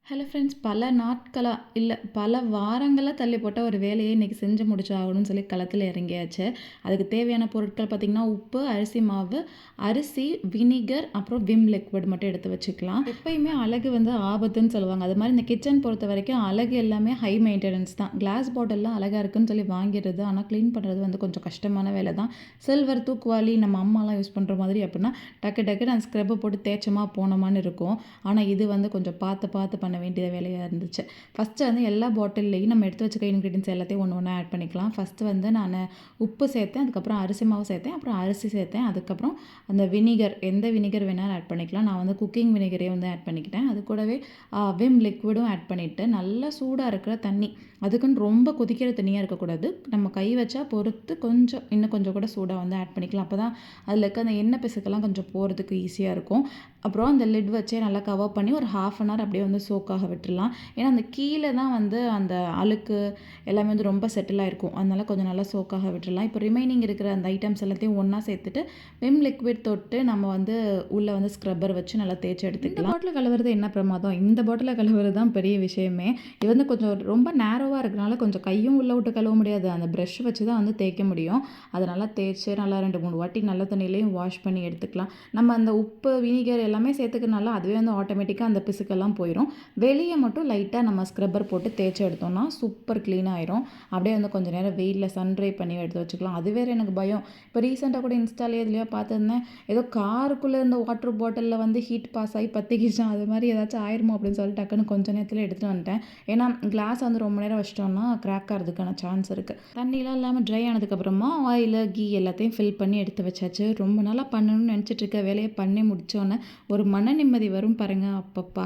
Hello friends, பல நாட்களா இல்ல பல வாரங்களா தள்ளி போட்ட ஒரு வேலைய இன்னைக்கு செஞ்சு முடிச்சாகணும்னு சொல்லி களத்துல இறங்கியாச்சு. அதுக்கு தேவையான பொருட்கள் பார்த்தீங்கன்னா, உப்பு, அரிசி மாவு, அரிசி, வினிகர், அப்புறம் விம் லிக்விட் மட்டும் எடுத்து வச்சுக்கலாம். எப்பயுமே அழகு வந்து ஆபத்துன்னு சொல்லுவாங்க. அது மாதிரி இந்த கிச்சன் பொறுத்தவரைக்கும் அழகு எல்லாமே ஹை மெயின்டெனன்ஸ் தான். கிளாஸ் பாட்டில்லாம் அழகா இருக்குன்னு சொல்லி வாங்கிடுறது. ஆனா கிளீன் பண்ணுறது வந்து கொஞ்சம் கஷ்டமான வேலை தான். சில்வர் தூக்குவாளி நம்ம அம்மாலாம் யூஸ் பண்ணுற மாதிரி அப்படின்னா டக்கு டக்குன்னு அந்த ஸ்க்ரப்பை போட்டு தேய்ச்சோமா போனோமான்னு இருக்கும். ஆனால் இது வந்து கொஞ்சம் பார்த்து பார்த்து பண்ண வேண்டிய வேலையாக இருந்துச்சு. ஃபஸ்ட்டு வந்து எல்லா பாட்டில்லையும் நம்ம எடுத்து வச்சுக்க இன்க்ரீடியன்ஸ் எல்லாத்தையும் ஒன்று ஒன்றா ஆட் பண்ணிக்கலாம். ஃபஸ்ட்டு வந்து நான் உப்பு சேர்த்தேன், அதுக்கப்புறம் அரிசி மாவு சேர்த்தேன், அப்புறம் அரிசி சேர்த்தேன், அதுக்கப்புறம் அந்த வினிகர், எந்த வினிகர் வேணாலும் ஆட் பண்ணிக்கலாம். நான் வந்து குக்கிங் வினிகரே வந்து ஆட் பண்ணிக்கிட்டேன். அது கூடவே விம் லிக்விடும் ஆட் பண்ணிவிட்டு நல்லா சூடாக இருக்கிற தண்ணி, அதுக்குன்னு ரொம்ப கொதிக்கிற தண்ணியாக இருக்கக்கூடாது. நம்ம கை வச்சா பொறுத்து கொஞ்சம் இன்னும் கொஞ்சம் கூட சூடாக வந்து ஆட் பண்ணிக்கலாம். அப்போ தான் அதில் இருக்க அந்த எண்ணெய் பிசுக்கெல்லாம் கொஞ்சம் போகிறதுக்கு ஈஸியாக இருக்கும். அப்புறம் அந்த லிட் வச்சே நல்லா கவர் பண்ணி ஒரு 1/2 அன் ஹவர் அப்படியே வந்து சோக்காக விட்டுடலாம். ஏன்னா அந்த கீழே தான் வந்து அந்த அழுக்கு எல்லாமே வந்து ரொம்ப செட்டில் ஆகிருக்கும். அதனால கொஞ்சம் நல்லா சோக்காக விட்டுடலாம். இப்போ ரிமைனிங் இருக்கிற அந்த ஐட்டம்ஸ் எல்லாத்தையும் ஒன்றா சேர்த்துட்டு விம் லிக்விட் தொட்டு நம்ம வந்து உள்ளே வந்து ஸ்க்ரப்பர் வச்சு நல்லா தேய்ச்சி எடுத்துக்கலாம். இந்த பாட்டில் கழுவுறது என்ன பிரமாதம், இந்த பாட்டில் கழுவுறது தான் பெரிய விஷயமே. இது வந்து கொஞ்சம் ரொம்ப நேரோவாக இருக்கிறனால கொஞ்சம் கையும் உள்ளே விட்டு கழுவ முடியாது. அந்த ப்ரஷ் வச்சு தான் வந்து தேய்க்க முடியும். அதை நல்லா தேய்ச்சி நல்லா 2-3 வாட்டி நல்ல தண்ணியிலையும் வாஷ் பண்ணி எடுத்துக்கலாம். நம்ம அந்த உப்பு, வினிகர் எல்லாமே சேர்த்துக்கனால அதுவே வந்து ஆட்டோமேட்டிக்காக அந்த பிசுக்கெல்லாம் போயிடும். வெளியே மட்டும் லைட்டாக நம்ம ஸ்க்ரப்பர் போட்டு தேய்ச்சி எடுத்தோம்னா சூப்பர் க்ளீனாக ஆயிரும். அப்படியே வந்து கொஞ்சம் நேரம் வெயிலில் சன்ட்ரை பண்ணி எடுத்து வச்சுக்கலாம். அது வேறு எனக்கு பயம். இப்போ ரீசெண்டாக கூட இன்ஸ்டாலே எதுலையோ பார்த்துருந்தேன், ஏதோ காருக்குள்ளே இருந்த வாட்டர் பாட்டிலில் வந்து ஹீட் பாஸ் ஆகி பற்றிக்கிச்சான். அது மாதிரி ஏதாச்சும் ஆயிருமோ அப்படின்னு சொல்லி டக்குன்னு கொஞ்சம் நேரத்தில் எடுத்துகிட்டு வந்துட்டேன். ஏன்னா கிளாஸ் வந்து ரொம்ப நேரம் வச்சிட்டோம்னா கிராக் ஆகிறதுக்கான சான்ஸ் இருக்குது. தண்ணிலாம் இல்லாமல் ட்ரை ஆனதுக்கப்புறமா ஆயில், கீ எல்லாத்தையும் ஃபில் பண்ணி எடுத்து வச்சாச்சு. ரொம்ப நாளாக பண்ணணும்னு நினச்சிட்டு இருக்க வேலையை பண்ணி முடித்தோன்னே ஒரு மன நிம்மதி வரும் பாருங்கள், அப்பப்பா.